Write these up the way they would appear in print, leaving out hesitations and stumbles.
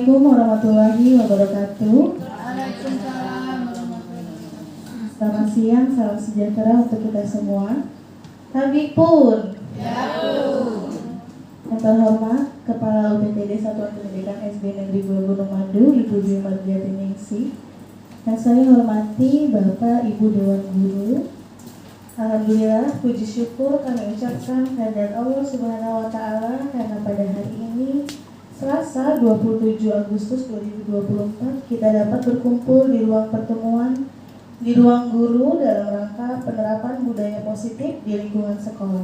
Assalamualaikum warahmatullahi wabarakatuh. Waalaikumsalam warahmatullahi wabarakatuh. Selamat siang, salam sejahtera untuk kita semua. Kami pun yang terhormat Kepala UPTD Satuan Pendidikan SD Negeri 2 Gunung Madu, Ibu Dwi Mardiati Ningsih. Yang saya hormati Bapak Ibu Dewan Guru. Alhamdulillah, puji syukur kami ucapkan kehadirat Allah Subhanahu wa Ta'ala karena pada hari ini Selasa 27 Agustus 2024 kita dapat berkumpul di ruang pertemuan di ruang guru dalam rangka penerapan budaya positif di lingkungan sekolah.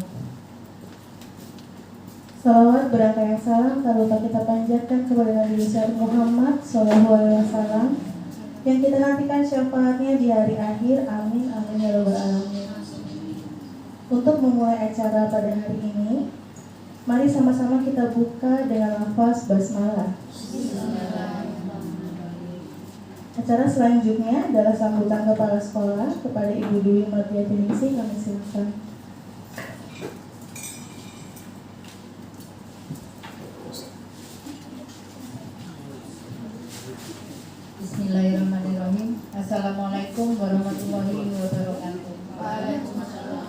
Salawat berangkaian salam tak lupa kita panjatkan kepada Nabi besar Muhammad SAW yang kita nantikan syafaatnya di hari akhir. Amin amin ya rabbal alamin. Untuk memulai acara pada hari ini, mari sama-sama kita buka dengan lafaz basmalah. Acara selanjutnya adalah sambutan kepala sekolah kepada Ibu Dwi Mardiati Ningsih. Kami silakan. Bismillahirrahmanirrahim. Assalamualaikum warahmatullahi wabarakatuh. Waalaikumsalam.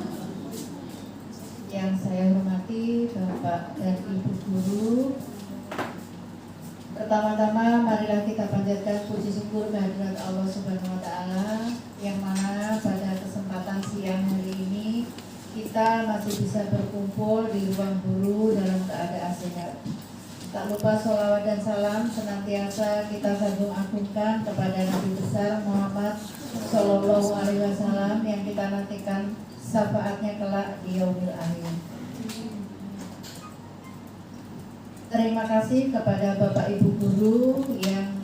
Yang saya hormati Bapak dan Ibu Guru, pertama-tama marilah kita panjatkan puji syukur kehadirat Allah Subhanahu wa Ta'ala, yang mana pada kesempatan siang hari ini kita masih bisa berkumpul di ruang guru dalam keadaan sehat. Tak lupa sholawat dan salam senantiasa kita agung-agungkan kepada Nabi besar Muhammad Sallallahu Alaihi Wasallam yang kita nantikan syafaatnya kelak di yaumil akhir. Terima kasih kepada Bapak Ibu Guru yang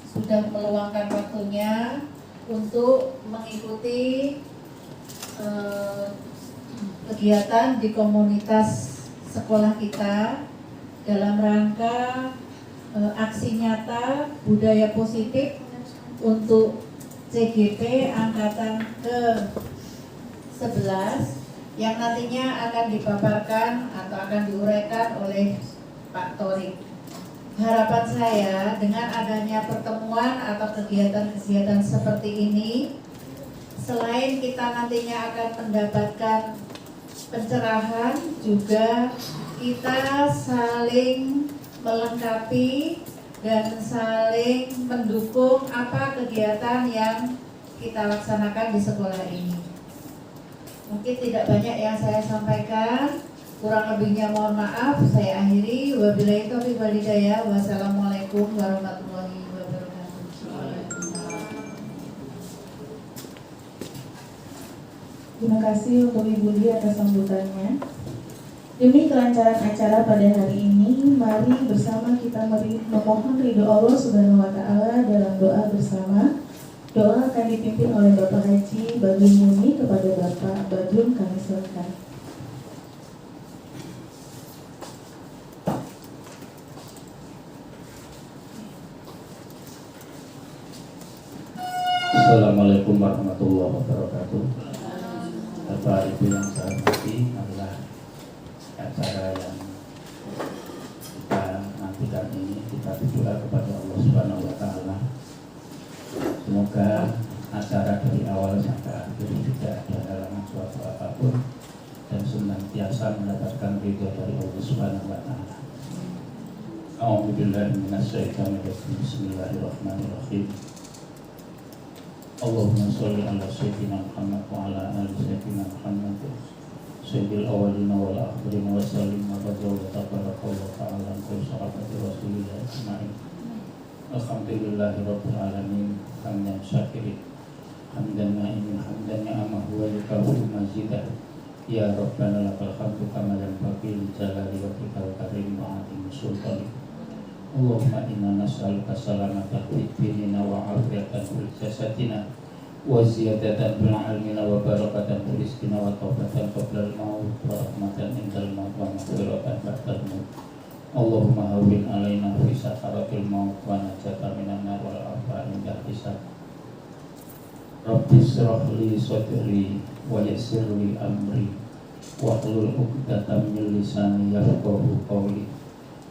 sudah meluangkan waktunya untuk mengikuti kegiatan di komunitas sekolah kita dalam rangka aksi nyata budaya positif untuk CGP angkatan ke-11 yang nantinya akan dipaparkan atau akan diuraikan oleh Pak Torik. Harapan saya dengan adanya pertemuan atau kegiatan-kegiatan seperti ini, selain kita nantinya akan mendapatkan pencerahan, juga kita saling melengkapi dan saling mendukung apa kegiatan yang kita laksanakan di sekolah ini. Mungkin tidak banyak yang saya sampaikan, kurang lebihnya mohon maaf. Saya akhiri. Wabillahi taufiq wal hidayah. Wassalamualaikum warahmatullahi wabarakatuh. Terima kasih untuk Ibu Dwi atas sambutannya. Demi kelancaran acara pada hari ini, mari bersama kita memohon ridho Allah Subhanahu wa Ta'ala dalam doa bersama. Doa akan dipimpin oleh Bapak Haji Badrun Muni kepada Bapak Badrun. Kami silakan. Assalamualaikum warahmatullahi wabarakatuh. Bapak Ibu yang saya hormati, adalah acara yang kita nantikan ini, kita berdoa kepada Allah Subhanahu wa Ta'ala. Semoga acara dari awal sampai akhir tidak ada halangan suatu apapun dan senantiasa mendapatkan ridho dari Allah Subhanahu wa Ta'ala. A'udzubillahi minasyaitonir rajim. Bismillahirrahmanirrahim. Allahumma sholli ala sayyidina Muhammad wa ala ali sayyidina Muhammad sayyidil awwalina wal akhirin wa sallim wa tabarakallahu ta'ala wa sahabati rasulillah ajma'in. Alhamdulillahi rabbil alamin. Hamdan syakirin, hamdan na'imin, hamdan ni'amahu wa likahu mazidah. Ya Rabbana lakal hamdu kama yanbaghi li jalali wajhikal karim wa 'azimi sultanik. Allahumma inna nas'aluka salamata fid dinina wa afiyatan fil jasadina wa ziyadatan fil ilmina wa barakatan fil rizqina wa taubatan qabla al-maut wa rahmatan indal maut wa maghfiratan ba'dal maut. Allahumma hawwin alaina fi sakaratil maut wa najatan minan nar wal afa inda hisab. Rabbi shrah li sadri wa yassir li amri wa hlul 'uqdatam min lisani yafqahu qawli.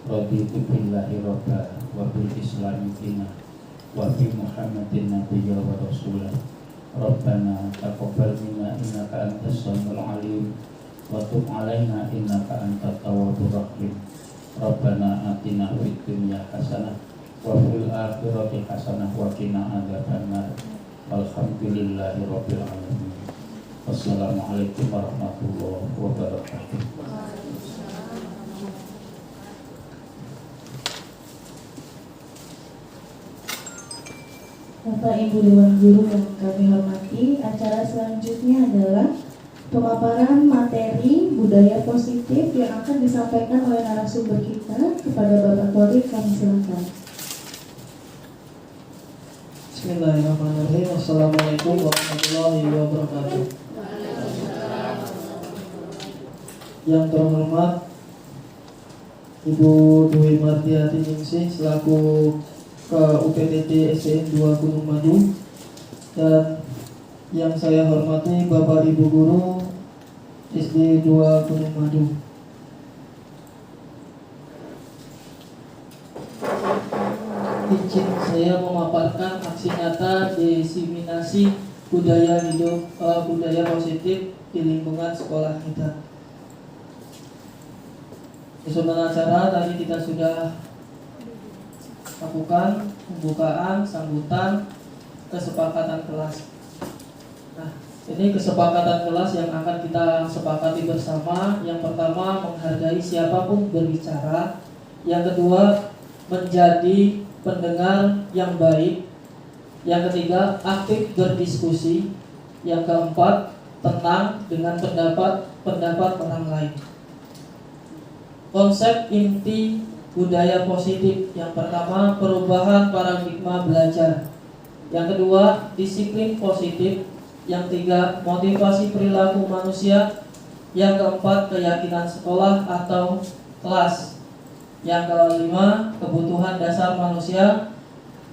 Raditu billahi rabba wa bil Islami dinah wa bi Muhammadin nabiyya wa rasulah. Rabbana taqabbal minna innaka antas samiul alim wa tub alaina innaka antat tawwabur rahim. Rabbana atina fid dunya hasanah wa fil akhirati hasanah wa qina adzabannar. Alhamdulillahi rabbil alamin. Wassalamualaikum warahmatullahi wabarakatuh. Bapak Ibu Dewan Guru yang kami hormati, acara selanjutnya adalah pemaparan materi budaya positif yang akan disampaikan oleh narasumber kita. Kepada Bapak Torik kami silakan. Bismillahirrahmanirrahim. Assalamualaikum warahmatullahi wabarakatuh. Yang terhormat Ibu Dwi Mardiati Ningsih selaku UPTT SDN 2 Gunung Madu, dan yang saya hormati Bapak Ibu Guru SD 2 Gunung Madu. Izin saya memaparkan aksi nyata diseminasi budaya hidup budaya positif di lingkungan sekolah kita. Susunan acara tadi kita sudah lakukan pembukaan, sambutan, kesepakatan kelas. Nah, ini kesepakatan kelas yang akan kita sepakati bersama. Yang pertama, menghargai siapapun berbicara. Yang kedua, menjadi pendengar yang baik. Yang ketiga, aktif berdiskusi. Yang keempat, tenang dengan pendapat orang lain. Konsep inti budaya positif. Yang pertama, perubahan paradigma belajar. Yang kedua, disiplin positif. Yang tiga, motivasi perilaku manusia. Yang keempat, keyakinan sekolah atau kelas. Yang kelima, kebutuhan dasar manusia.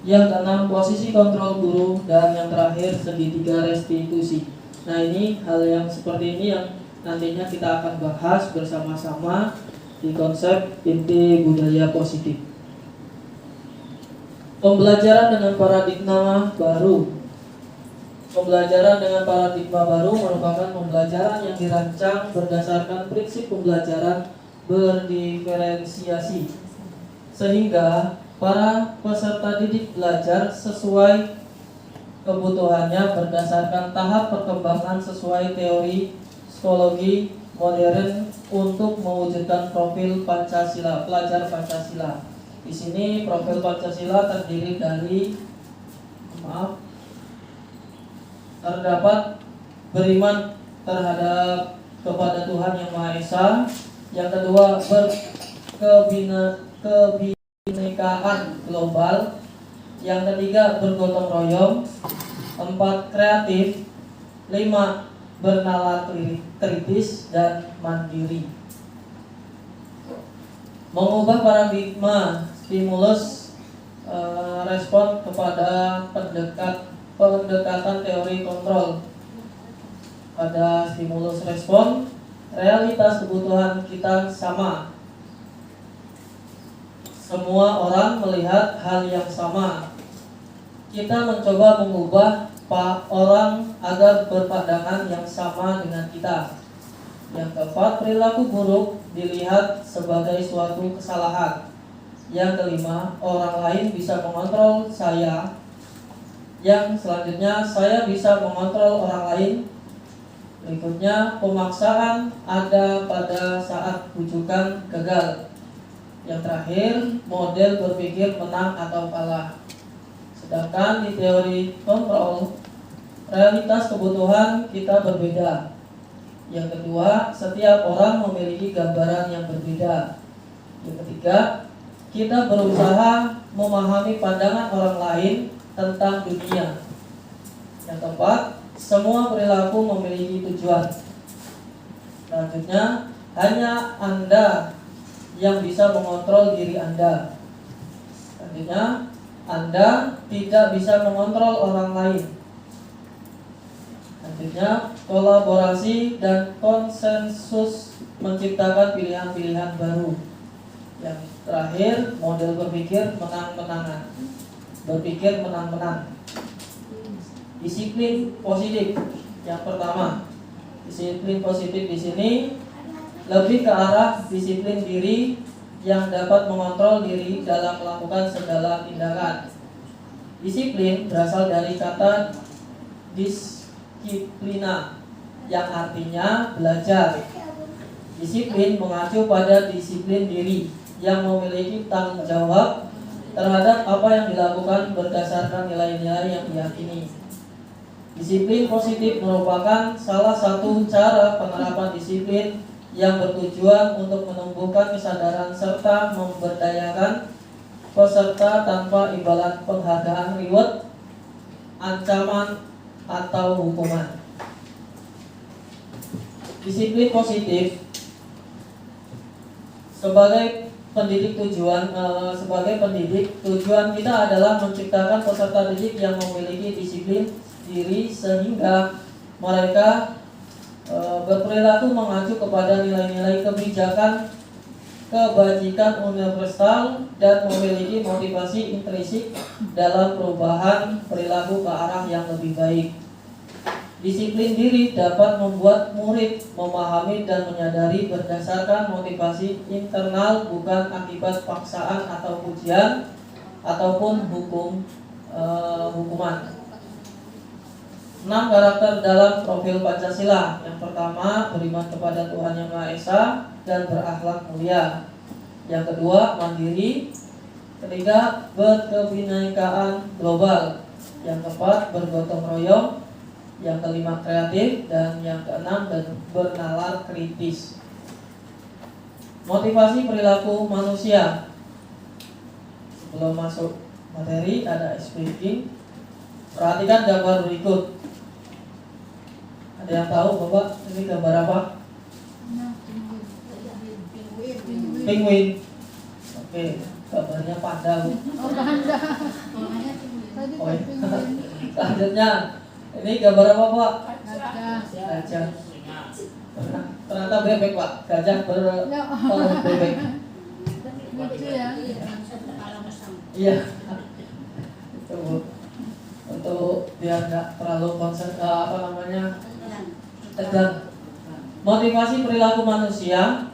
Yang keenam, posisi kontrol guru. Dan yang terakhir, segitiga restitusi. Nah, ini hal yang seperti ini yang nantinya kita akan bahas bersama-sama di konsep inti budaya positif. Pembelajaran dengan paradigma baru. Pembelajaran dengan paradigma baru merupakan pembelajaran yang dirancang berdasarkan prinsip pembelajaran berdiferensiasi, sehingga para peserta didik belajar sesuai kebutuhannya berdasarkan tahap perkembangan sesuai teori psikologi modern untuk mewujudkan profil Pancasila, pelajar Pancasila. Di sini profil Pancasila terdiri dari terdapat beriman terhadap kepada Tuhan Yang Maha Esa. Yang kedua, kebinekaan global. Yang ketiga, bergotong royong. 4, kreatif. 5, bernalar kritis dan mandiri. Mengubah paradigma stimulus respon kepada pendekatan teori kontrol. Pada stimulus respon, realitas kebutuhan kita sama. Semua orang melihat hal yang sama. Kita mencoba mengubah orang agar berpandangan yang sama dengan kita. Yang keempat, perilaku buruk dilihat sebagai suatu kesalahan. Yang kelima, orang lain bisa mengontrol saya. Yang selanjutnya, saya bisa mengontrol orang lain. Berikutnya, pemaksaan ada pada saat bujukan gagal. Yang terakhir, model berpikir menang atau kalah. Sedangkan di teori kontrol, realitas kebutuhan kita berbeda. Yang kedua, setiap orang memiliki gambaran yang berbeda. Yang ketiga, kita berusaha memahami pandangan orang lain tentang dunia. Yang keempat, semua perilaku memiliki tujuan. Selanjutnya, hanya Anda yang bisa mengontrol diri Anda. Selanjutnya, Anda tidak bisa mengontrol orang lain. Selanjutnya, kolaborasi dan konsensus menciptakan pilihan-pilihan baru. Yang terakhir, model berpikir menang-menangan. Berpikir menang-menang. Disiplin positif. Yang pertama, disiplin positif di sini lebih ke arah disiplin diri yang dapat mengontrol diri dalam melakukan segala tindakan. Disiplin berasal dari kata disiplina yang artinya belajar. Disiplin mengacu pada disiplin diri yang memiliki tanggung jawab terhadap apa yang dilakukan berdasarkan nilai-nilai yang diyakini. Disiplin positif merupakan salah satu cara penerapan disiplin yang bertujuan untuk menumbuhkan kesadaran serta memberdayakan peserta tanpa imbalan penghargaan, reward, ancaman, atau hukuman. Disiplin positif sebagai pendidik tujuan kita adalah menciptakan peserta didik yang memiliki disiplin diri sehingga mereka berperilaku mengacu kepada nilai-nilai kebijakan kebajikan universal dan memiliki motivasi intrinsik dalam perubahan perilaku ke arah yang lebih baik. Disiplin diri dapat membuat murid memahami dan menyadari berdasarkan motivasi internal, bukan akibat paksaan atau ujian ataupun hukuman. 6 karakter dalam profil Pancasila. Yang pertama, beriman kepada Tuhan Yang Maha Esa dan berakhlak mulia. Yang kedua, mandiri. Ketiga, berkebinekaan global. Yang keempat, bergotong royong. Yang kelima, kreatif. Dan yang keenam, bernalar kritis. Motivasi perilaku manusia. Sebelum masuk materi, ada speaking. Perhatikan gambar berikut. Ada yang tahu Bapak ini gambar apa? Penguin. Oke, gambarnya panda, Bu. Oh, panda. Oh, ya. Selanjutnya, ini gambar apa, Pak? Gajah. Ternyata bebek, Pak. Gajah berbebek. Lucu ya. Iya. Itu, Bu. Untuk biar nggak terlalu tegang. Motivasi perilaku manusia.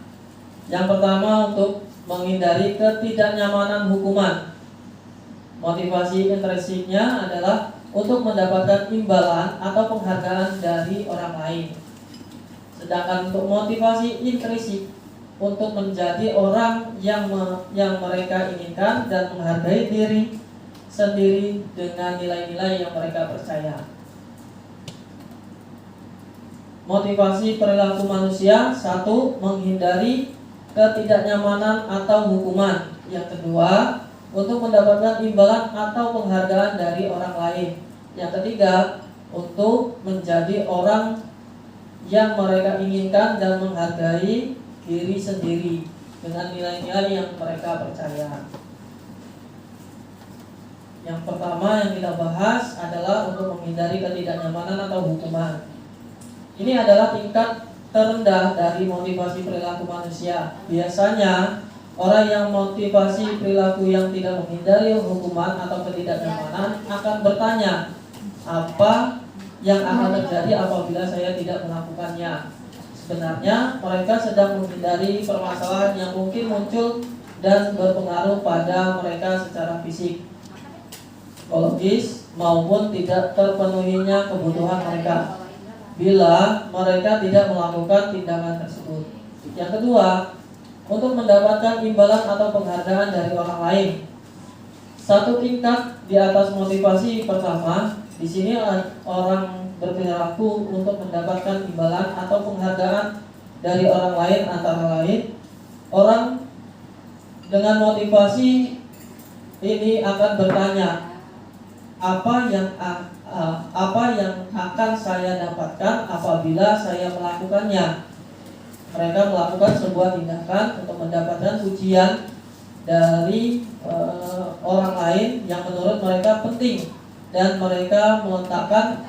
Yang pertama, untuk menghindari ketidaknyamanan hukuman. Motivasi intrinsiknya adalah untuk mendapatkan imbalan atau penghargaan dari orang lain. Sedangkan untuk motivasi intrinsik, untuk menjadi orang yang mereka inginkan dan menghargai diri sendiri dengan nilai-nilai yang mereka percaya. Motivasi perilaku manusia. 1. Menghindari ketidaknyamanan atau hukuman. Yang kedua, untuk mendapatkan imbalan atau penghargaan dari orang lain. Yang ketiga, untuk menjadi orang yang mereka inginkan dan menghargai diri sendiri dengan nilai-nilai yang mereka percaya. Yang pertama yang kita bahas adalah untuk menghindari ketidaknyamanan atau hukuman. Ini adalah tingkat terendah dari motivasi perilaku manusia. Biasanya orang yang motivasi perilaku yang tidak menghindari hukuman atau ketidaknyamanan akan bertanya, apa yang akan terjadi apabila saya tidak melakukannya? Sebenarnya mereka sedang menghindari permasalahan yang mungkin muncul dan berpengaruh pada mereka secara fisik, psikologis, maupun tidak terpenuhinya kebutuhan mereka bila mereka tidak melakukan tindakan tersebut. Yang kedua, untuk mendapatkan imbalan atau penghargaan dari orang lain. Satu tingkat di atas motivasi pertama, di sini orang berperilaku untuk mendapatkan imbalan atau penghargaan dari orang lain, antara lain orang dengan motivasi ini akan bertanya, apa yang akan saya dapatkan apabila saya melakukannya. Mereka melakukan sebuah tindakan untuk mendapatkan pujian dari orang lain yang menurut mereka penting, dan mereka meletakkan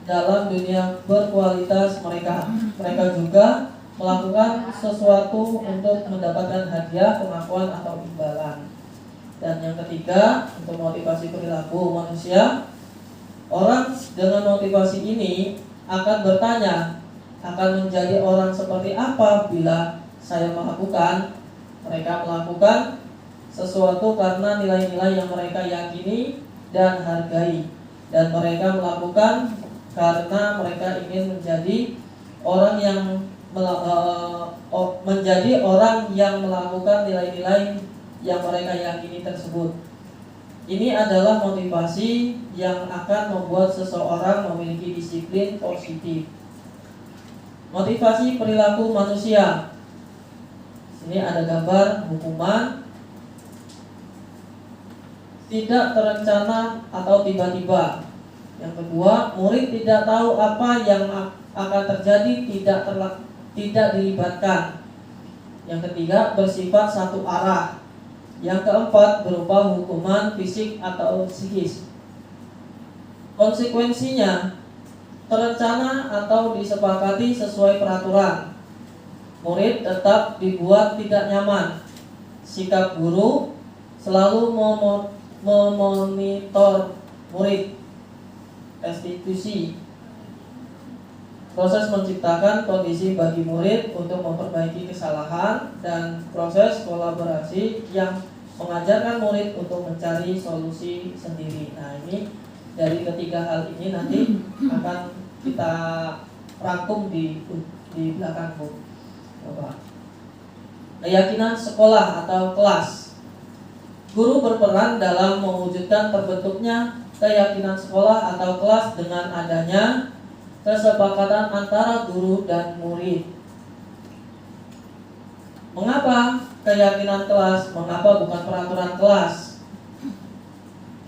dalam dunia berkualitas mereka. Mereka juga melakukan sesuatu untuk mendapatkan hadiah, pengakuan atau imbalan. Dan yang ketiga, untuk motivasi perilaku manusia, orang dengan motivasi ini akan bertanya, akan menjadi orang seperti apa bila saya melakukan. Mereka melakukan sesuatu karena nilai-nilai yang mereka yakini dan hargai, dan mereka melakukan karena mereka ingin menjadi orang yang melakukan nilai-nilai yang mereka yakini tersebut. Ini adalah motivasi yang akan membuat seseorang memiliki disiplin positif. Motivasi perilaku manusia. Sini ada gambar hukuman tidak terencana atau tiba-tiba. Yang kedua, murid tidak tahu apa yang akan terjadi, tidak dilibatkan. Yang ketiga, bersifat satu arah. Yang keempat, berupa hukuman fisik atau psikis. Konsekuensinya terencana atau disepakati sesuai peraturan. Murid tetap dibuat tidak nyaman. Sikap guru selalu memonitor murid. Restitusi, proses menciptakan kondisi bagi murid untuk memperbaiki kesalahan, dan proses kolaborasi yang mengajarkan murid untuk mencari solusi sendiri. Nah, ini dari ketiga hal ini nanti akan kita rangkum di belakang Bu. Bapak. Keyakinan sekolah atau kelas. Guru berperan dalam mewujudkan terbentuknya keyakinan sekolah atau kelas dengan adanya kesepakatan antara guru dan murid. Mengapa keyakinan kelas? Mengapa bukan peraturan kelas?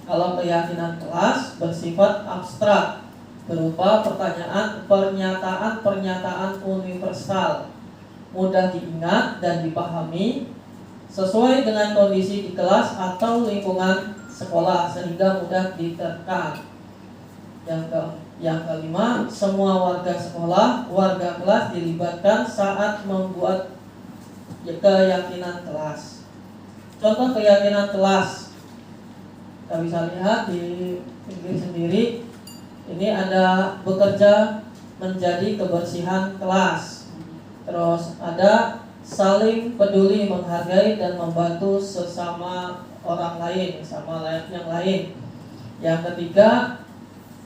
Kalau keyakinan kelas bersifat abstrak, berupa pernyataan universal, mudah diingat dan dipahami, sesuai dengan kondisi di kelas atau lingkungan sekolah, sehingga mudah diterka. Yang kelima, semua warga sekolah, warga kelas dilibatkan saat membuat keyakinan kelas. Contoh keyakinan kelas, kita bisa lihat di pinggir sendiri. Ini ada bekerja menjadi kebersihan kelas. Terus ada saling peduli, menghargai dan membantu sesama orang lain, sama yang lain. Yang ketiga,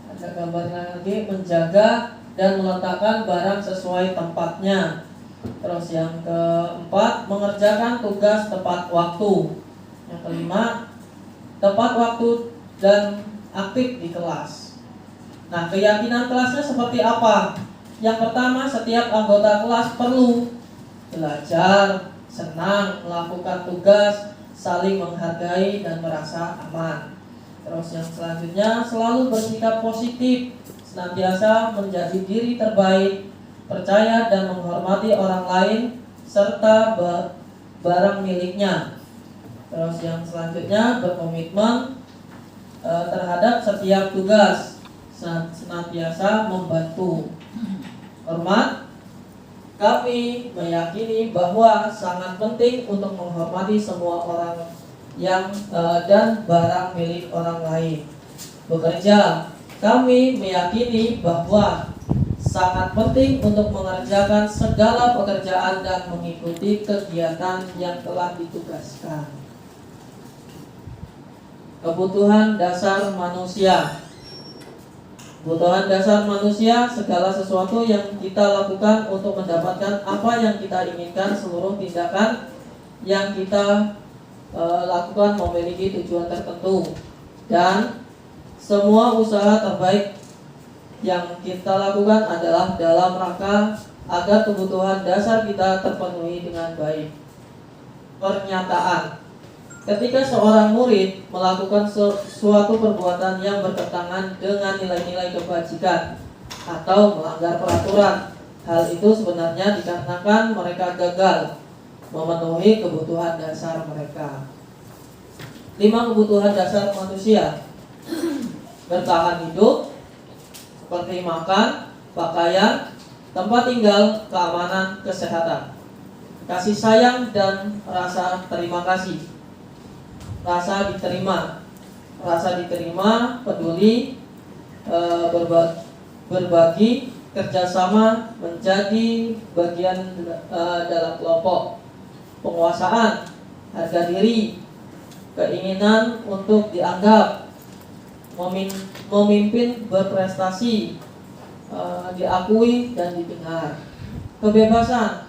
ada gambarnya lagi, menjaga dan meletakkan barang sesuai tempatnya. Terus yang keempat, mengerjakan tugas tepat waktu. Yang kelima, tepat waktu dan aktif di kelas. Nah, keyakinan kelasnya seperti apa? Yang pertama, setiap anggota kelas perlu belajar, senang, melakukan tugas, saling menghargai dan merasa aman. Terus yang selanjutnya, selalu bersikap positif, senantiasa menjadi diri terbaik, percaya dan menghormati orang lain, serta barang miliknya. Terus yang selanjutnya, berkomitmen terhadap setiap tugas, senantiasa membantu. Hormat. Kami meyakini bahwa sangat penting untuk menghormati semua orang yang dan barang milik orang lain. Bekerja. Kami meyakini bahwa sangat penting untuk mengerjakan segala pekerjaan dan mengikuti kegiatan yang telah ditugaskan. Kebutuhan dasar manusia. Kebutuhan dasar manusia, segala sesuatu yang kita lakukan untuk mendapatkan apa yang kita inginkan. Seluruh tindakan yang kita lakukan memiliki tujuan tertentu, dan semua usaha terbaik yang kita lakukan adalah dalam rangka agar kebutuhan dasar kita terpenuhi dengan baik. Pernyataan. Ketika seorang murid melakukan suatu perbuatan yang bertentangan dengan nilai-nilai kebajikan atau melanggar peraturan, hal itu sebenarnya dikarenakan mereka gagal memenuhi kebutuhan dasar mereka. 5 kebutuhan dasar manusia. Bertahan hidup, seperti makan, pakaian, tempat tinggal, keamanan, kesehatan, kasih sayang dan rasa terima kasih, rasa diterima, peduli, berbagi, kerjasama, menjadi bagian dalam kelompok, penguasaan, harga diri, keinginan untuk dianggap, memimpin, berprestasi, diakui dan didengar, kebebasan,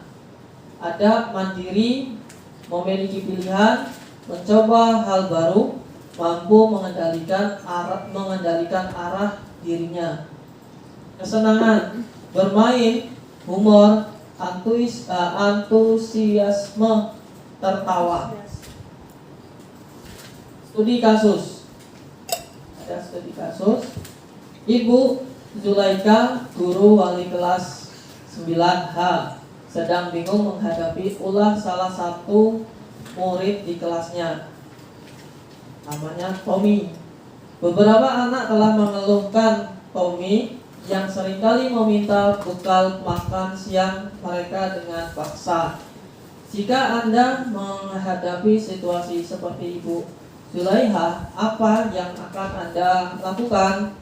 ada mandiri, memiliki pilihan, mencoba hal baru, mampu mengendalikan arah dirinya, kesenangan, bermain, humor, antusiasme, tertawa. Studi kasus. Ada studi kasus. Ibu Zulaika, guru wali kelas 9H, sedang bingung menghadapi ulah salah satu murid di kelasnya. Namanya Tommy. Beberapa anak telah mengeluhkan Tommy yang seringkali meminta bekal makan siang mereka dengan paksa. Jika Anda menghadapi situasi seperti Ibu Zulaiha, apa yang akan Anda lakukan?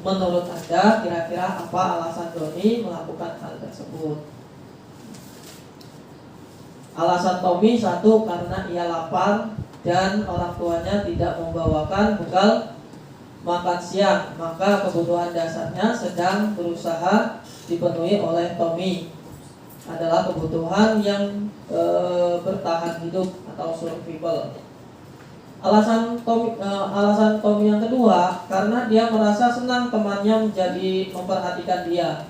Menurut Anda, kira-kira apa alasan Doni melakukan hal tersebut? Alasan Tommy, satu, karena ia lapar dan orang tuanya tidak membawakan bekal makan siang, maka kebutuhan dasarnya sedang berusaha dipenuhi oleh Tommy, adalah kebutuhan yang bertahan hidup atau survival. Alasan Tommy yang kedua, karena dia merasa senang temannya memperhatikan dia.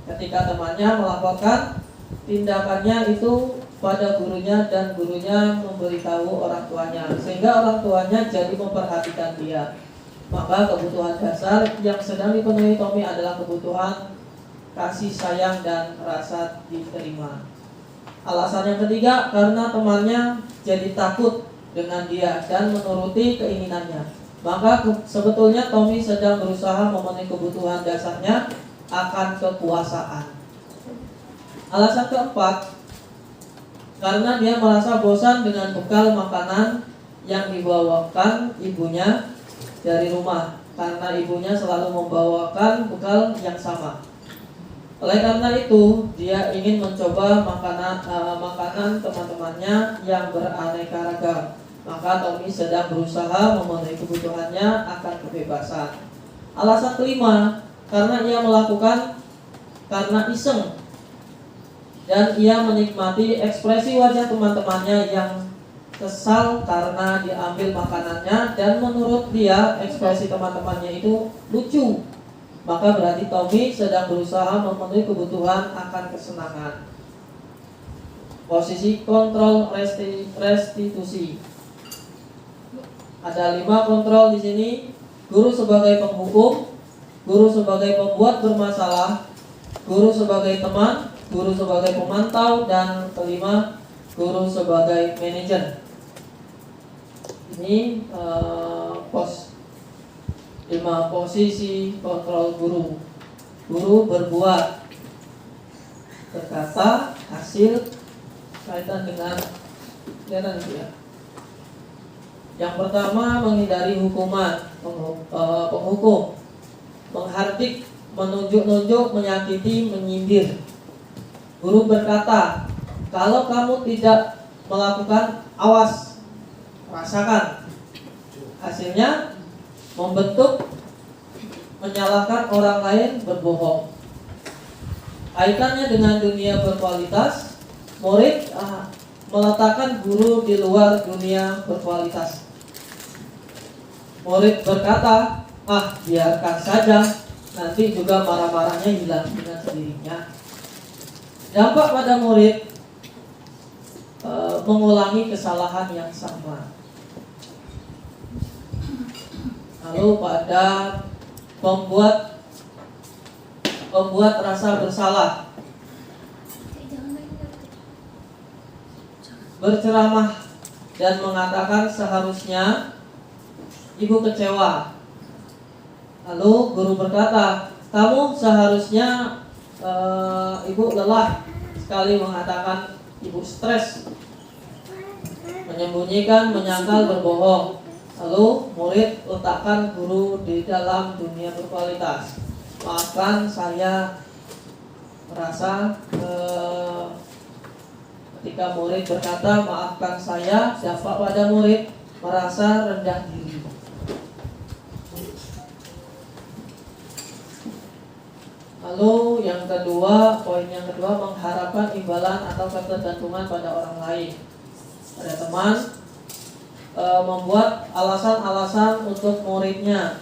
Ketika temannya melaporkan tindakannya itu pada gurunya dan gurunya memberitahu orang tuanya, sehingga orang tuanya jadi memperhatikan dia. Maka kebutuhan dasar yang sedang dipenuhi Tommy adalah kebutuhan kasih sayang dan rasa diterima. Alasan yang ketiga, karena temannya jadi takut dengan dia dan menuruti keinginannya. Maka sebetulnya Tommy sedang berusaha memenuhi kebutuhan dasarnya akan kekuasaan. Alasan keempat, karena dia merasa bosan dengan bekal makanan yang dibawakan ibunya dari rumah, karena ibunya selalu membawakan bekal yang sama. Oleh karena itu, dia ingin mencoba makanan teman-temannya yang beraneka ragam. Maka Tommy sedang berusaha memenuhi kebutuhannya akan kebebasan. Alasan kelima, karena ia melakukan karena iseng, dan ia menikmati ekspresi wajah teman-temannya yang kesal karena diambil makanannya, dan menurut dia ekspresi teman-temannya itu lucu. Maka berarti Tommy sedang berusaha memenuhi kebutuhan akan kesenangan. Posisi kontrol restitusi. Ada 5 kontrol di sini. Guru sebagai penghukum, guru sebagai pembuat bermasalah, guru sebagai teman, guru sebagai pemantau, dan kelima, guru sebagai manajer. Ini 5 posisi kontrol guru. Guru berbuat, berkata, hasil, kaitan dengan ya. Yang pertama, menghindari hukuman, penghukum, menghardik, menunjuk-nunjuk, menyakiti, menyindir. Guru berkata, kalau kamu tidak melakukan, awas, rasakan. Hasilnya membentuk, menyalahkan orang lain, berbohong. Kaitannya dengan dunia berkualitas, murid meletakkan guru di luar dunia berkualitas. Murid berkata, biarkan saja, nanti juga marah-marahnya hilang dengan sendirinya. Dampak pada murid, mengulangi kesalahan yang sama. Lalu pada pembuat rasa bersalah, berceramah dan mengatakan seharusnya ibu kecewa. Lalu guru berkata, kamu seharusnya ibu lelah sekali mengatakan ibu stres, menyembunyikan, menyangkal, berbohong. Lalu murid letakkan guru di dalam dunia berkualitas. Maafkan saya merasa ketika murid berkata maafkan saya, dampak pada murid merasa rendah diri. Lalu yang kedua, poin yang kedua, mengharapkan imbalan atau ketergantungan pada orang lain, pada teman, membuat alasan-alasan untuk muridnya.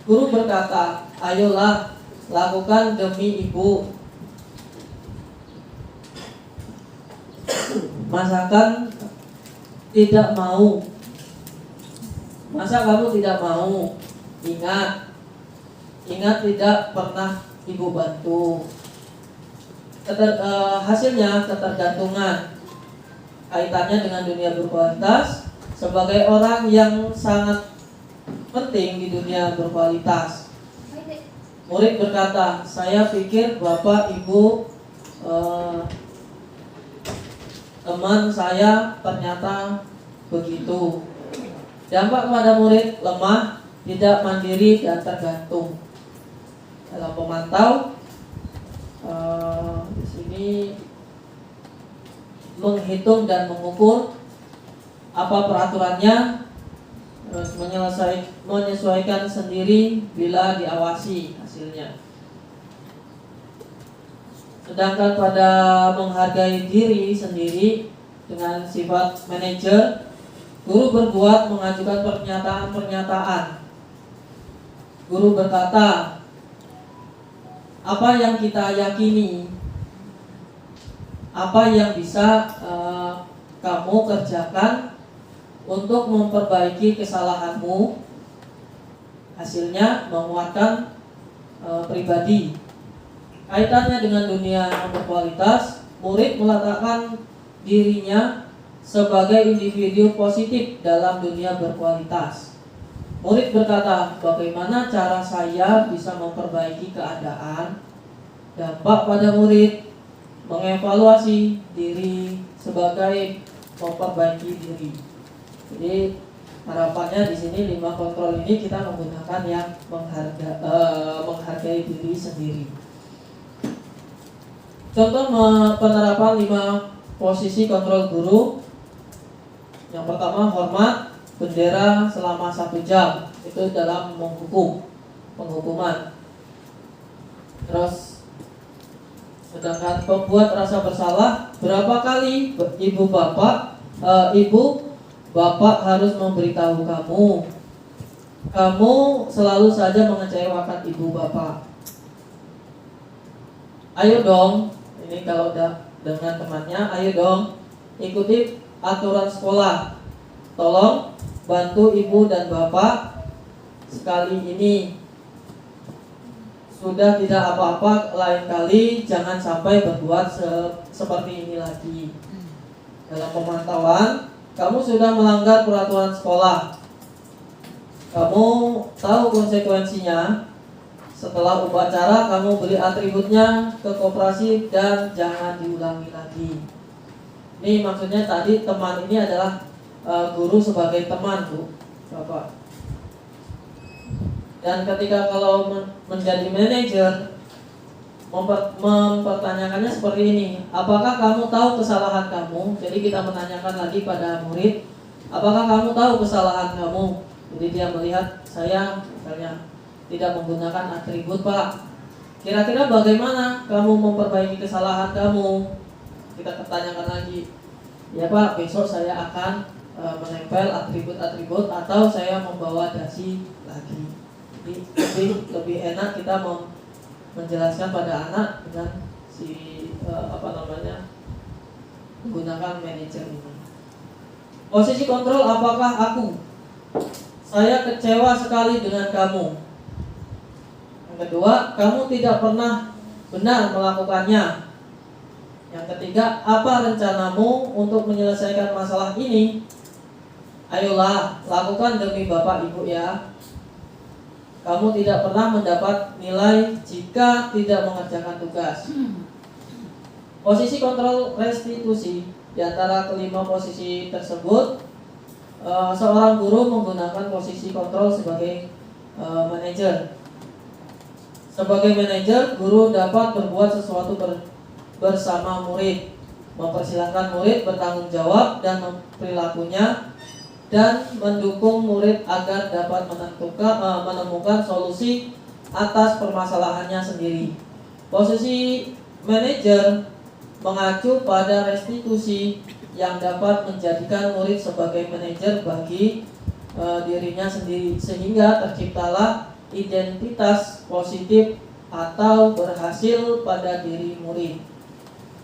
Guru berkata, ayolah lakukan demi ibu. Masakan tidak mau. Masa kamu tidak mau? Ingat tidak pernah ibu bantu. Hasilnya ketergantungan. Kaitannya dengan dunia berkualitas. Sebagai orang yang sangat penting di dunia berkualitas, murid berkata, saya pikir bapak ibu teman saya ternyata begitu. Dampak kepada murid lemah, tidak mandiri dan tergantung. Dalam pemantau di sini menghitung dan mengukur apa peraturannya, terus menyesuaikan sendiri bila diawasi hasilnya. Sedangkan pada menghargai diri sendiri dengan sifat manajer, guru berbuat mengajukan pernyataan. Guru berkata, apa yang kita yakini, apa yang bisa kamu kerjakan untuk memperbaiki kesalahanmu. Hasilnya menguatkan pribadi. Kaitannya dengan dunia berkualitas, murid meletakkan dirinya sebagai individu positif dalam dunia berkualitas. Murid berkata, bagaimana cara saya bisa memperbaiki keadaan? Dampak pada murid mengevaluasi diri sebagai memperbaiki diri. Jadi harapannya di sini 5 kontrol ini kita menggunakan yang menghargai diri sendiri. Contoh penerapan 5 posisi kontrol guru. Yang pertama, hormat bendera selama 1 jam. Itu dalam penghukuman. Terus sedangkan pembuat rasa bersalah, berapa kali ibu bapak harus memberitahu kamu selalu saja mengecewakan ibu bapak. Ayo dong, ini kalau udah dengan temannya, ayo dong ikuti aturan sekolah. Tolong bantu ibu dan bapak sekali ini. Sudah tidak apa-apa, lain kali jangan sampai berbuat seperti ini lagi. Dalam pemantauan, kamu sudah melanggar peraturan sekolah. Kamu tahu konsekuensinya. Setelah upacara, kamu beli atributnya ke koperasi dan jangan diulangi lagi. Ini maksudnya tadi teman ini adalah guru sebagai teman, Bu, Bapak. Dan ketika kalau menjadi manajer, mempertanyakannya seperti ini, apakah kamu tahu kesalahan kamu? Jadi kita menanyakan lagi pada murid, apakah kamu tahu kesalahan kamu? Jadi dia melihat saya misalnya tidak menggunakan atribut, Pak. Kira-kira bagaimana kamu memperbaiki kesalahan kamu? Kita tanyakan lagi, ya Pak, besok saya akan menempel atribut-atribut atau saya membawa dasi lagi. Jadi lebih enak kita menjelaskan pada anak dengan menggunakan manajer ini. Posisi kontrol, apakah aku? Saya kecewa sekali dengan kamu. Yang kedua, kamu tidak pernah benar melakukannya. Yang ketiga, apa rencanamu untuk menyelesaikan masalah ini? Ayolah, lakukan demi bapak ibu ya. Kamu tidak pernah mendapat nilai jika tidak mengerjakan tugas. Posisi kontrol restitusi. Di antara kelima posisi tersebut, seorang guru menggunakan posisi kontrol sebagai manajer. Sebagai manajer, guru dapat berbuat sesuatu bersama murid, mempersilahkan murid bertanggung jawab dan perilakunya, dan mendukung murid agar dapat menemukan solusi atas permasalahannya sendiri. Posisi manajer mengacu pada restitusi yang dapat menjadikan murid sebagai manajer bagi dirinya sendiri, sehingga terciptalah identitas positif atau berhasil pada diri murid.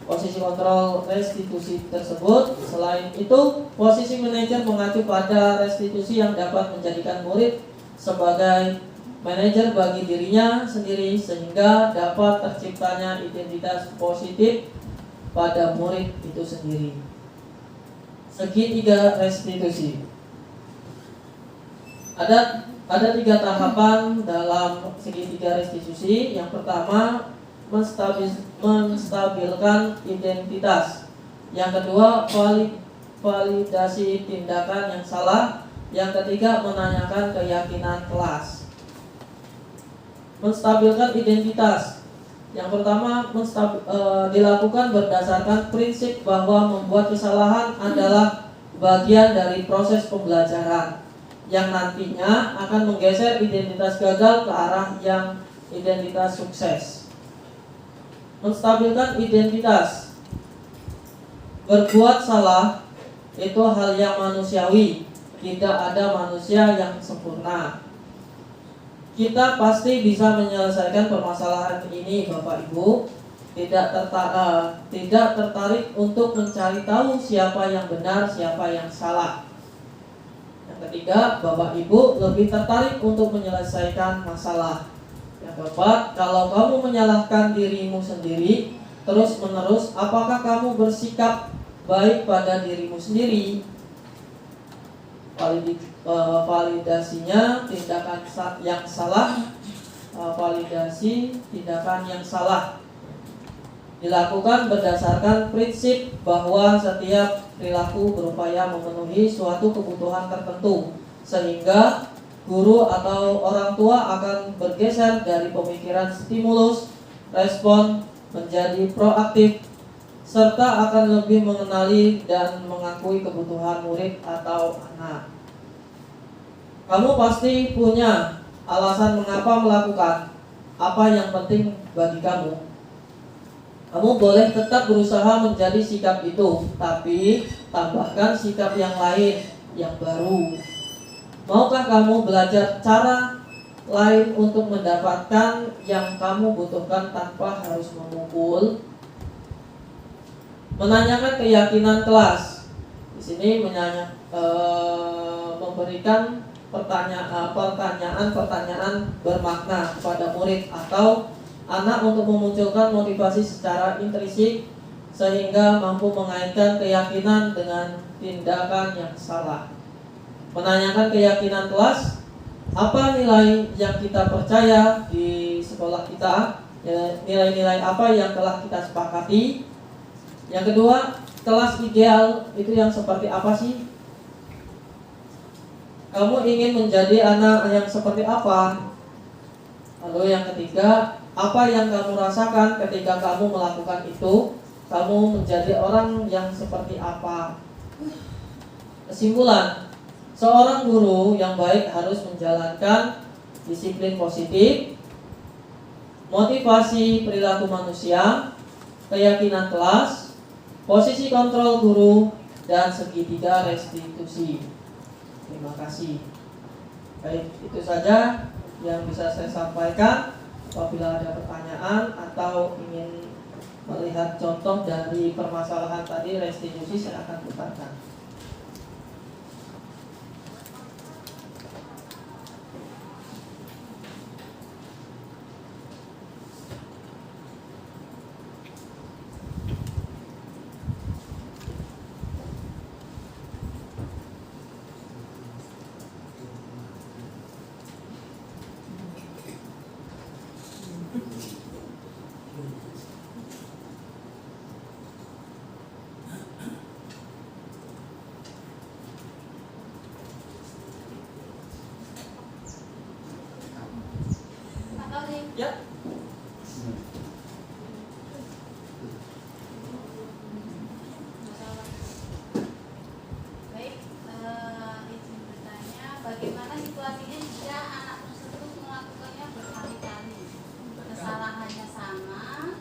Posisi kontrol restitusi tersebut. Selain itu, posisi manajer mengacu pada restitusi yang dapat menjadikan murid sebagai manajer bagi dirinya sendiri, sehingga dapat terciptanya identitas positif pada murid itu sendiri. Segitiga restitusi. Ada 3 tahapan dalam segitiga restitusi. Yang pertama, menstabilkan identitas. Yang kedua, validasi tindakan yang salah. Yang ketiga, menanyakan keyakinan kelas. Menstabilkan identitas. Yang pertama, dilakukan berdasarkan prinsip bahwa membuat kesalahan adalah bagian dari proses pembelajaran yang nantinya akan menggeser identitas gagal ke arah yang identitas sukses. Menstabilkan identitas. Berbuat salah itu hal yang manusiawi. Tidak ada manusia yang sempurna. Kita pasti bisa menyelesaikan permasalahan ini, Bapak Ibu. Tidak tertarik untuk mencari tahu siapa yang benar, siapa yang salah. Yang ketiga, Bapak Ibu lebih tertarik untuk menyelesaikan masalah. Yang keempat, kalau kamu menyalahkan dirimu sendiri terus-menerus, apakah kamu bersikap baik pada dirimu sendiri? Validasinya tindakan yang salah. Validasi tindakan yang salah dilakukan berdasarkan prinsip bahwa setiap perilaku berupaya memenuhi suatu kebutuhan tertentu, sehingga guru atau orang tua akan bergeser dari pemikiran stimulus respon menjadi proaktif, serta akan lebih mengenali dan mengakui kebutuhan murid atau anak. Kamu pasti punya alasan mengapa melakukan apa yang penting bagi kamu. Kamu boleh tetap berusaha menjadi sikap itu, tapi tambahkan sikap yang lain, yang baru. Maukah kamu belajar cara lain untuk mendapatkan yang kamu butuhkan tanpa harus memukul? Menanyakan keyakinan kelas. Di sini memberikan pertanyaan bermakna kepada murid atau anak untuk memunculkan motivasi secara intrinsik sehingga mampu mengaitkan keyakinan dengan tindakan yang salah. Menanyakan keyakinan kelas, apa nilai yang kita percaya di sekolah kita, nilai-nilai apa yang telah kita sepakati. Yang kedua, kelas ideal itu yang seperti apa sih? Kamu ingin menjadi anak yang seperti apa? Lalu yang ketiga, apa yang kamu rasakan ketika kamu melakukan itu? Kamu menjadi orang yang seperti apa? Kesimpulan, seorang guru yang baik harus menjalankan disiplin positif, motivasi perilaku manusia, keyakinan kelas, posisi kontrol guru, dan segitiga restitusi. Terima kasih. Baik, itu saja yang bisa saya sampaikan. Apabila ada pertanyaan atau ingin melihat contoh dari permasalahan tadi restitusi, saya akan putarkan. Ya. Baik, izin bertanya, bagaimana situasinya jika anak tersebut melakukannya berkali-kali? Kesalahannya sama,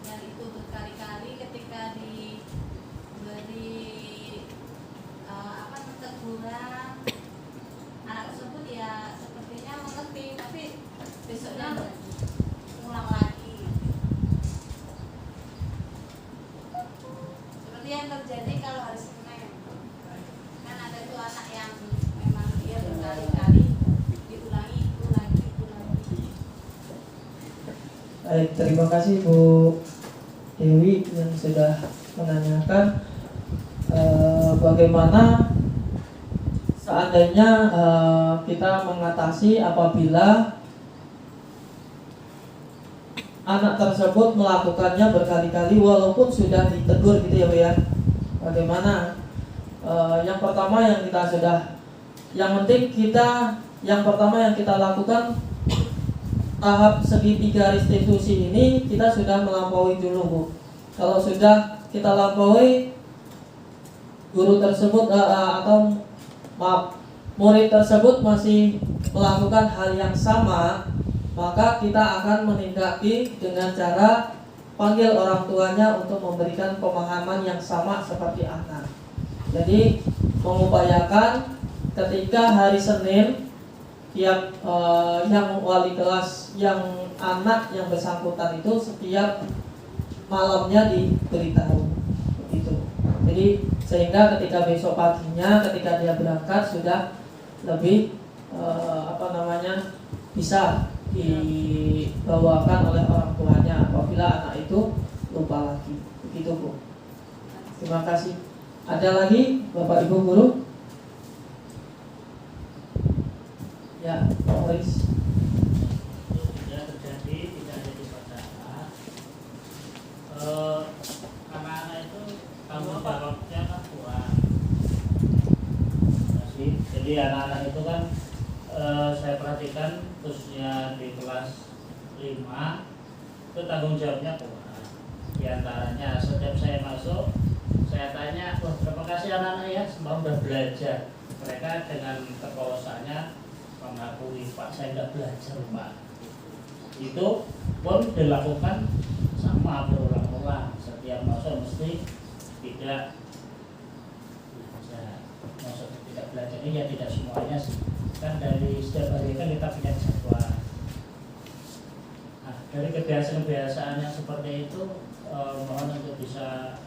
yang itu berkali-kali ketika diberi teguran, anak tersebut ya sepertinya mengerti, tapi besoknya ulang lagi. Seperti yang terjadi kalau hari Senin, kan ada tuh anak yang memang dia berkali-kali diulangi. Baik, terima kasih Bu Dewi yang sudah menanyakan bagaimana seandainya kita mengatasi apabila anak tersebut melakukannya berkali-kali walaupun sudah ditegur gitu ya Bu ya. Bagaimana? Yang pertama yang pertama yang kita lakukan tahap segitiga restitusi ini kita sudah melampaui dulu Bu. Kalau sudah kita lampaui, guru tersebut murid tersebut masih melakukan hal yang sama, maka kita akan menindaki dengan cara panggil orang tuanya untuk memberikan pemahaman yang sama seperti anak. Jadi mengupayakan ketika hari Senin yang wali kelas yang anak yang bersangkutan itu setiap malamnya diberitahu begitu. Jadi sehingga ketika besok paginya ketika dia berangkat sudah lebih bisa dibawakan oleh orang tuanya apabila anak itu lupa lagi. Begitu Bu. Terima kasih. Ada lagi Bapak Ibu guru? Ya, Pak Oris. Tidak terjadi, tidak ada di masyarakat. Anak-anak itu tanggung jawabnya kan kurang. Jadi anak-anak itu kan saya perhatikan khususnya di kelas 5 itu tanggung jawabnya kurang. Di antaranya setiap saya masuk saya tanya, wah terima kasih anak-anak ya, semua udah belajar. Mereka dengan kepolosannya mengakui, Pak saya tidak belajar Pak. Itu pun dilakukan sama berulang-ulang. Setiap masuk mesti tidak belajar. Maksudnya tidak belajar ini ya tidak semuanya sih. Kan dari setiap hari kan kita punya jadwal. Nah, dari kebiasaan-kebiasaan yang seperti itu mohon untuk bisa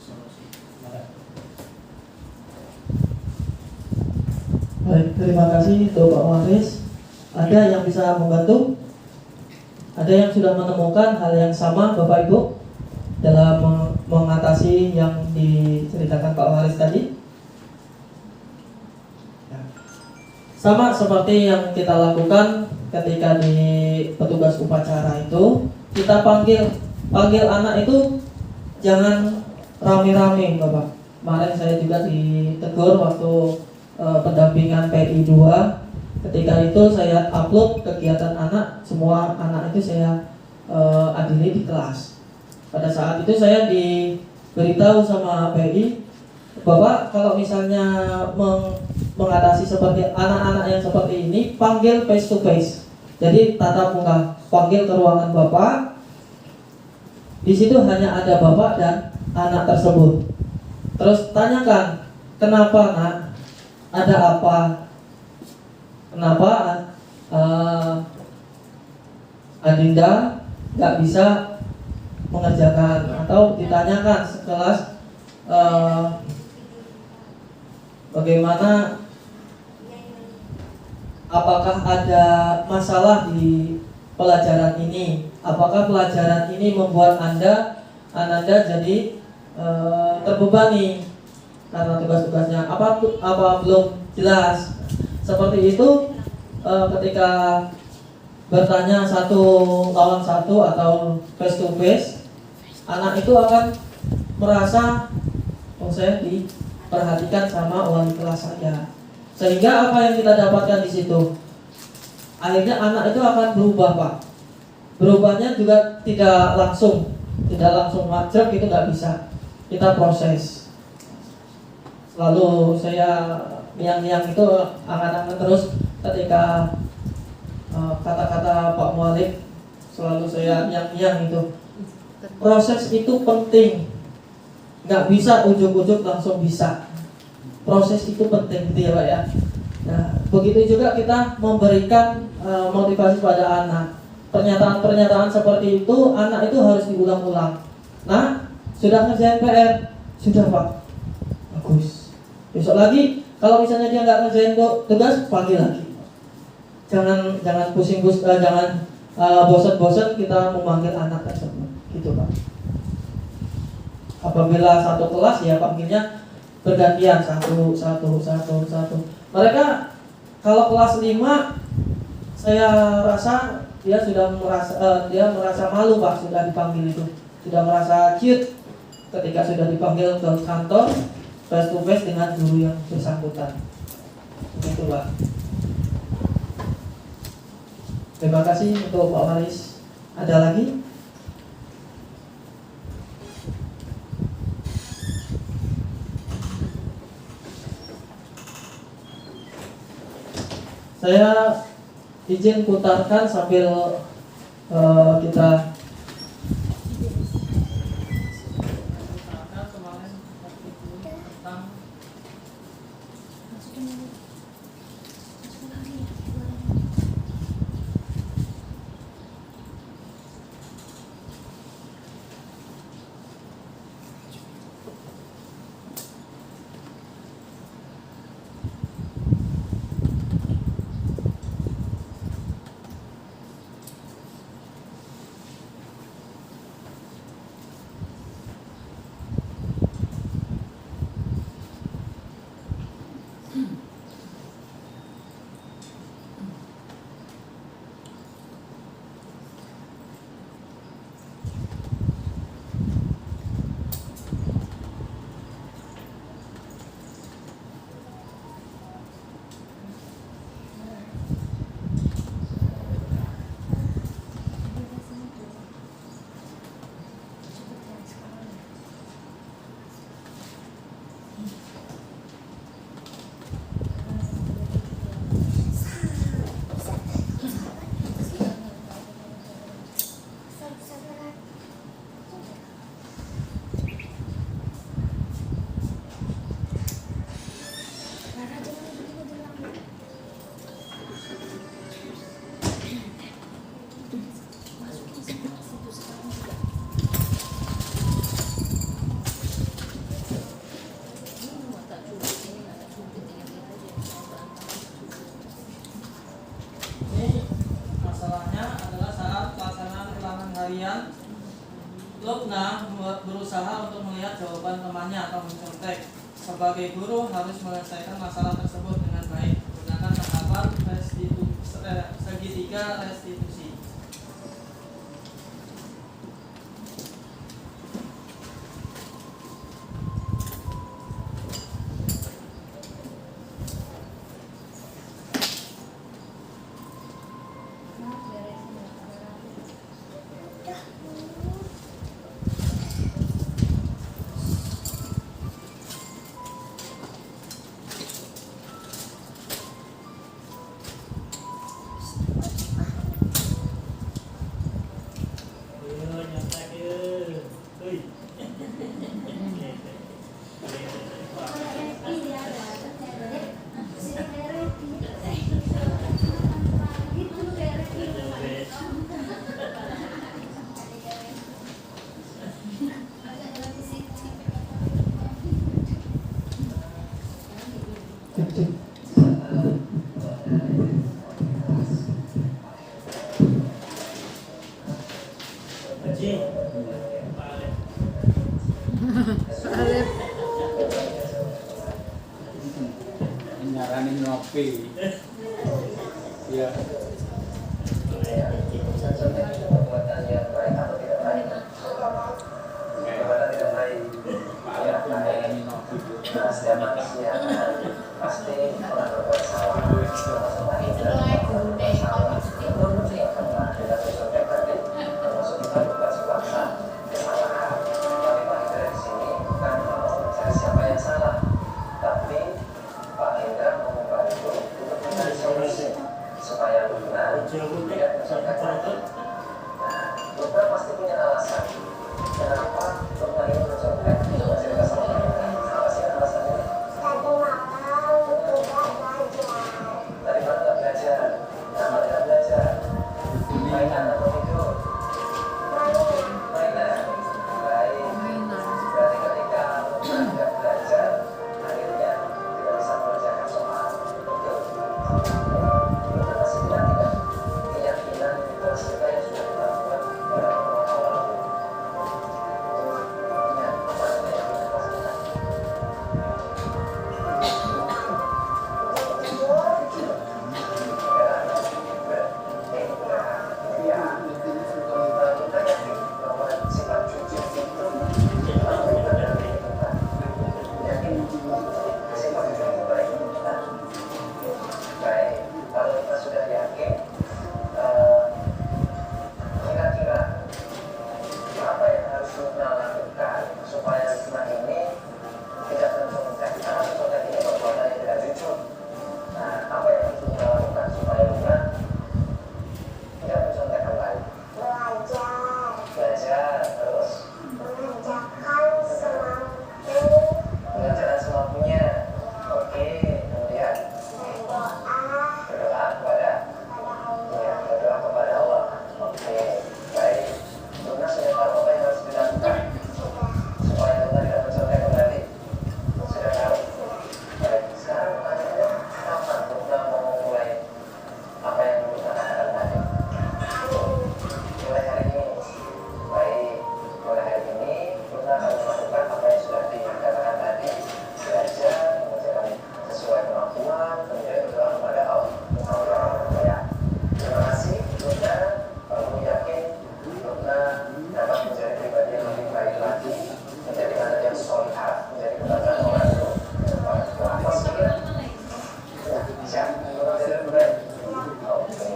solusi. Terima kasih. Baik, terima kasih untuk Pak Waris. Ada yang bisa membantu? Ada yang sudah menemukan hal yang sama Bapak Ibu dalam mengatasi yang diceritakan Pak Waris tadi? Sama seperti yang kita lakukan ketika di petugas upacara itu, kita panggil anak itu jangan rame-rame Bapak. Kemarin saya juga ditegur waktu pendampingan PI 2. Ketika itu saya upload kegiatan anak, semua anak itu saya adili di kelas. Pada saat itu saya diberitahu sama PI, Bapak kalau misalnya mengatasi seperti anak-anak yang seperti ini, panggil face to face. Jadi tatap muka, panggil ke ruangan Bapak. Di situ hanya ada Bapak dan anak tersebut. Terus tanyakan, kenapa nak? Ada apa? Kenapa Adinda nggak bisa mengerjakan? Atau ditanyakan sekelas bagaimana? Apakah ada masalah di pelajaran ini? Apakah pelajaran ini membuat Anda jadi terbebani karena tugas-tugasnya? Apa belum jelas? Seperti itu, ketika bertanya satu lawan satu atau face to face, anak itu akan merasa saya diperhatikan sama wali kelas saya. Sehingga apa yang kita dapatkan di situ? akhirnya anak itu akan berubah, Pak. Berubahnya juga tidak langsung wajar, itu nggak bisa. Kita proses. Lalu saya yang itu angan-angan terus ketika kata-kata Pak Mualif, selalu saya yang itu. Proses itu penting. Nggak bisa ujuk-ujuk langsung bisa. Proses itu penting, gitu ya Pak ya. Nah, begitu juga kita memberikan motivasi pada anak. Pernyataan-pernyataan seperti itu, anak itu harus diulang-ulang. Nah, sudah ngerjain PR, sudah Pak, bagus. Besok lagi, kalau misalnya dia nggak ngerjain tugas, panggil lagi. Jangan pusing-pusing, jangan bosan-bosan kita memanggil anak tersebut, gitu Pak. Apabila satu kelas ya panggilnya bergantian satu. Mereka kalau kelas 5, saya rasa dia merasa malu Pak, sudah dipanggil itu, sudah merasa cute ketika sudah dipanggil ke kantor face to face dengan guru yang bersangkutan. Begitu Pak. Terima kasih untuk Pak Waris. Ada lagi? Saya izin putarkan sambil kita Lukna berusaha untuk melihat jawaban temannya atau mencontek. Sebagai guru harus menyelesaikan masalah tersebut dengan baik menggunakan tahapan segitiga restitusi. Nyaranin ngopi. Ya. Pasti orang berbuat salah. Itu lah guru deh. Dokter pasti punya alasan kenapa dokter ini mencontek. Coba cerita sama kita. Apa sih alasannya? Tadi malam tidak belajar. Tadi malam nggak belajar. Kenapa tidak belajar? Mainan atau tidur? Mainan. Baik. Berarti ketika dokter tidak belajar, akhirnya tidak bisa mengerjakan soal. Betul. Dokter masih bilang tidak keyakinan terus kita yang sudah dilakukan pada awal-awal. Ya, apa keyakinan kelas kita? Belajar terus Mengerjakan semampu mengerjakan semampunya. Oke, kemudian berdoa berdoa kepada pada Allah. ya, berdoa kepada Allah. Oke, baik. Luna sudah tahu apa yang harus dilakukan supaya Luna tidak mencontek kembali. Sudah tahu. Baik, sekarang pertanyaannya kapan Luna mau mulai apa yang Luna katakan tadi? Mulai hari ini. Baik, mulai hari ini Luna akan melakukan apa yang sudah dikatakan tadi. Belajar, mengerjakan sesuai kemampuan, kemudian berdoa kepada Allah. Ya. Terima kasih Luna. Aku yakin Luna dapat menjadi pribadi yang lebih baik lagi, menjadi anak yang solihah, menjadi kebanggaan orang tua. Apa sih? Ya, siap. Luna jadi lebih baik. Oke.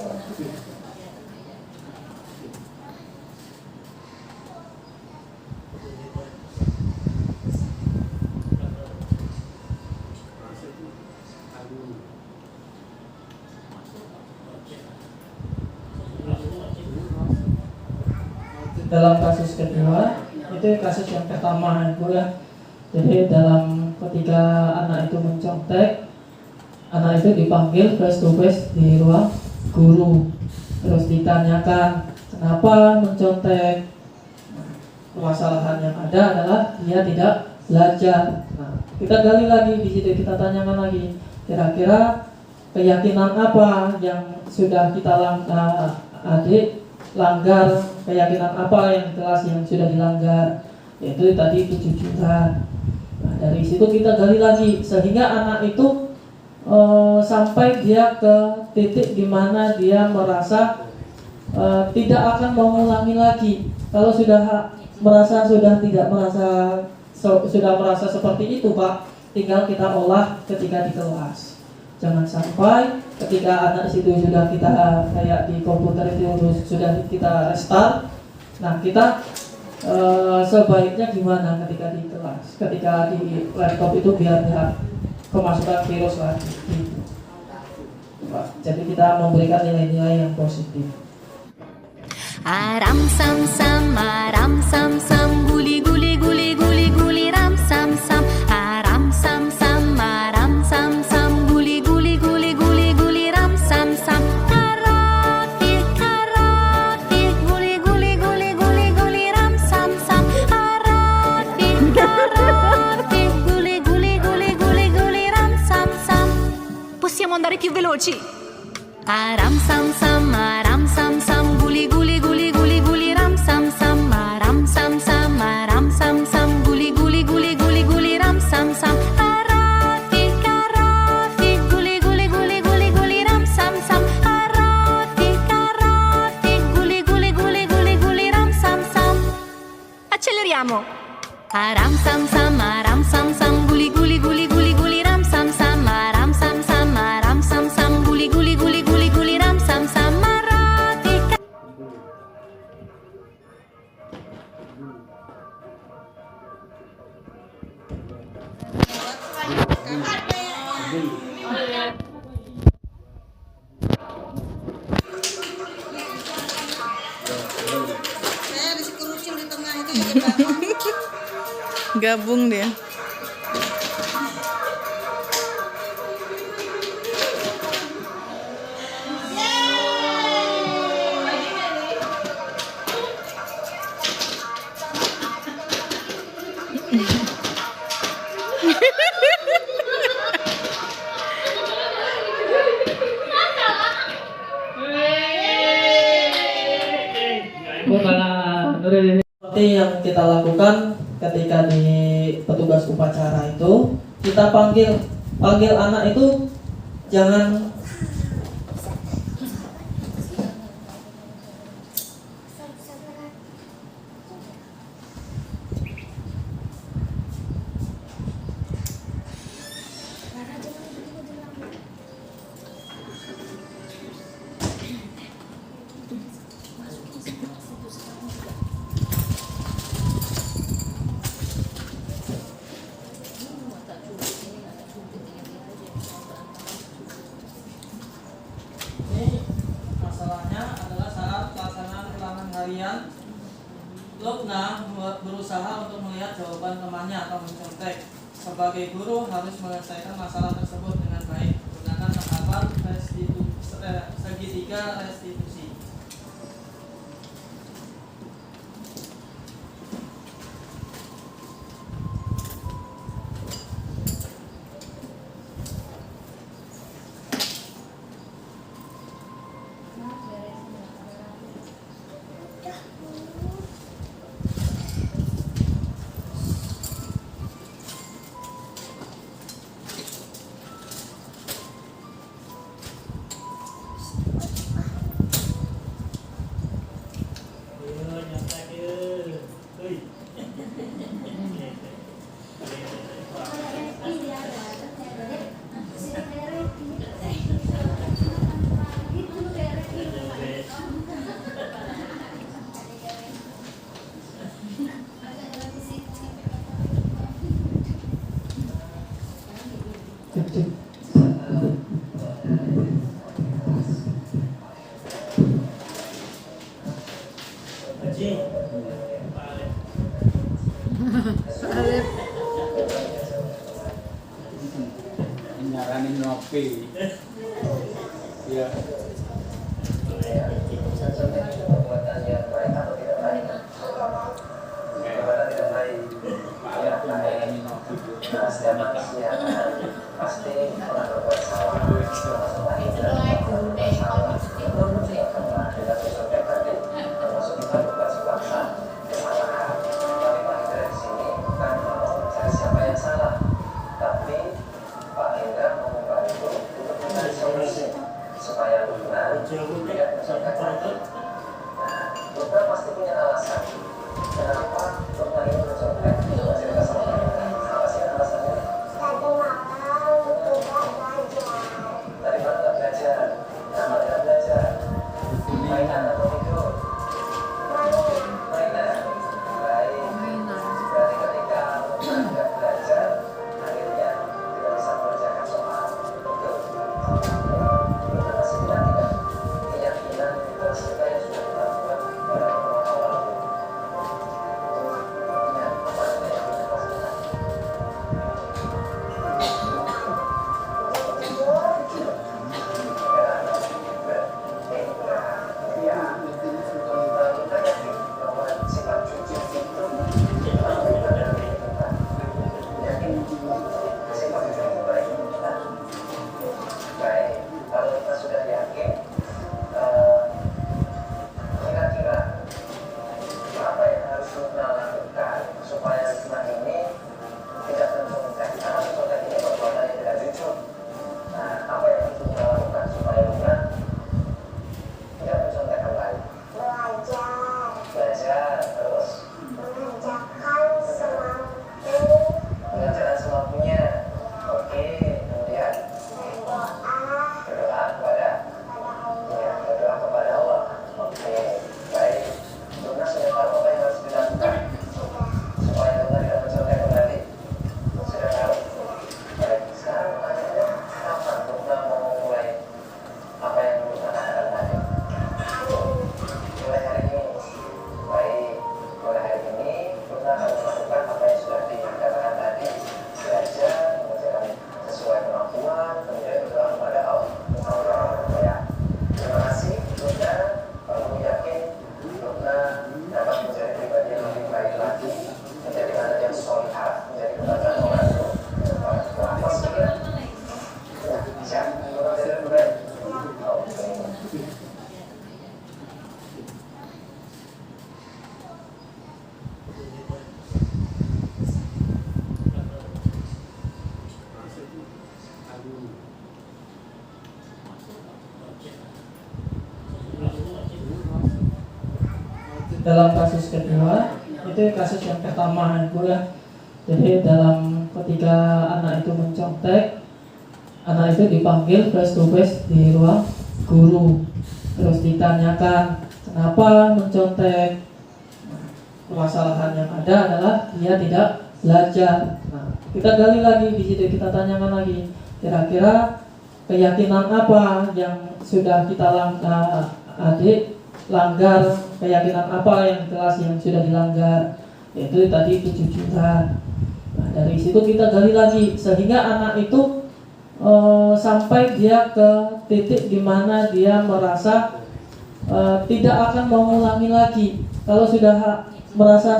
Dalam kasus kedua, itu kasus yang pertama itu ya. Jadi dalam ketika anak itu mencontek, anak itu dipanggil face to face di ruang guru. Terus ditanyakan kenapa mencontek. Permasalahan yang ada adalah dia tidak belajar. Nah, kita gali lagi di situ, kita tanyakan lagi. Kira-kira keyakinan apa yang sudah kita langgar, keyakinan apa yang kelas yang sudah dilanggar, yaitu tadi kejujuran. Nah, dari situ kita gali lagi sehingga anak itu sampai dia ke titik di mana dia merasa tidak akan mengulangi lagi. Kalau sudah merasa seperti itu, Pak, tinggal kita olah ketika di kelas. Jangan sampai ketika anak situ sudah kita kayak di komputer itu sudah kita restart. Nah, kita sebaiknya gimana ketika di kelas, ketika di laptop itu biar tidak kemasukan virus lagi gitu. Pak, jadi kita memberikan nilai-nilai yang positif. Aram sam sam, guli guli guli guli guli ram sam sam. Aram sam sam, guli guli guli guli guli ram sam sam. Karate, guli guli guli guli guli ram sam sam. Karate, guli guli guli guli guli ram sam sam. Possiamo andare più veloci? Aram sam sam, guli guli guli guli guli ram sam sam. Aram sam sam, guli guli guli guli guli ram sam sam. Karate, guli guli guli guli guli ram sam sam. Karate, guli guli guli guli guli ram sam sam. Acceleriamo. Aram sam sam, guli guli guli guli guli ram sam sam. Aram sam sam, guli guli guli guli guli ram sam sam. Karate. Gabung dia. Seperti yang kita lakukan ketika di petugas upacara itu, kita panggil anak itu jangan harian. Lukna berusaha untuk melihat jawaban temannya atau mencontek. Sebagai guru harus menyelesaikan masalah tersebut dengan baik menggunakan tahapan segitiga restitusi. Nyaranin ngopi. Ya. Perbuatan yang baik atau tidak baik. Perbuatan tidak baik. Tidak baik. Setiap manusia pasti pernah berbuat salah. Kita sesuai tadi, termasuk kita berbuat sebuah kesalahan. Kami balik dari sini bukan mau mencari siapa yang salah, tapi Pak Hendra mau membantu untuk mencari solusi supaya Lukna tidak terjadi lagi. Nah, Lukna pasti punya alasan kenapa Lukna ini terjadi. Coba cerita sama kita. Apa sih alasannya? Tadi malam tidak belajar. Tadi malam nggak belajar. Kenapa tidak belajar? Mainan atau tidur? Mainan. Baik. Berarti ketika Lukna tidak belajar, akhirnya tidak bisa mengerjakan soal. Betul. Lukna masih tidak keyakinan terus kita yang sudah dilakukan pada awal. Ya, apa dalam kasus kedua, itu kasus yang pertama Ibu ya. Jadi dalam ketika anak itu mencontek, anak itu dipanggil face to face di ruang guru. Terus ditanyakan kenapa mencontek. Permasalahan yang ada adalah dia tidak belajar. Nah, kita gali lagi di situ, kita tanyakan lagi, kira-kira keyakinan apa yang sudah kita adik langgar, keyakinan apa yang di kelas yang sudah dilanggar, yaitu tadi kejujuran. Nah, dari situ kita gali lagi sehingga anak itu sampai dia ke titik di mana dia merasa tidak akan mengulangi lagi. Kalau sudah merasa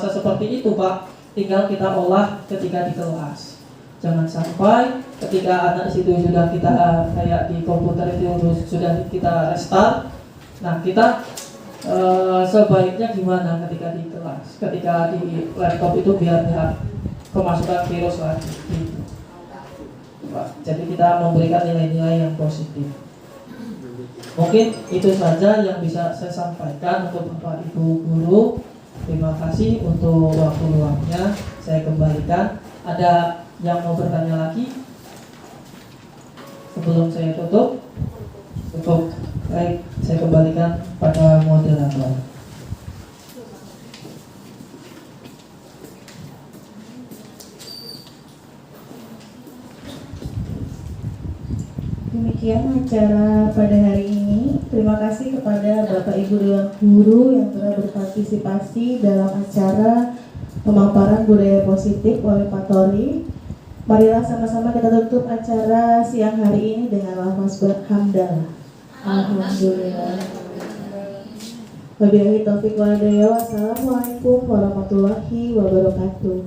seperti itu Pak, tinggal kita olah ketika di kelas. Jangan sampai ketika anak situ sudah kita kayak di komputer itu sudah kita restart. Nah kita sebaiknya gimana ketika di kelas, ketika di laptop itu biar tidak kemasukan virus lagi gitu. Pak. Jadi kita memberikan nilai-nilai yang positif. Mungkin itu saja yang bisa saya sampaikan untuk Bapak Ibu guru. Terima kasih untuk waktu luangnya. Saya kembalikan. Ada yang mau bertanya lagi? Sebelum saya tutup. Cukup. Baik, saya kembalikan pada moderator. Demikian acara pada hari ini. Terima kasih kepada Bapak Ibu Dewan Guru yang telah berpartisipasi dalam acara pemaparan budaya positif oleh Pak Tori. Marilah sama-sama kita tutup acara siang hari ini dengan lafaz hamdalah. Alhamdulillah. Wabillahi taufiq wal hidayah. Wassalamualaikum warahmatullahi wabarakatuh.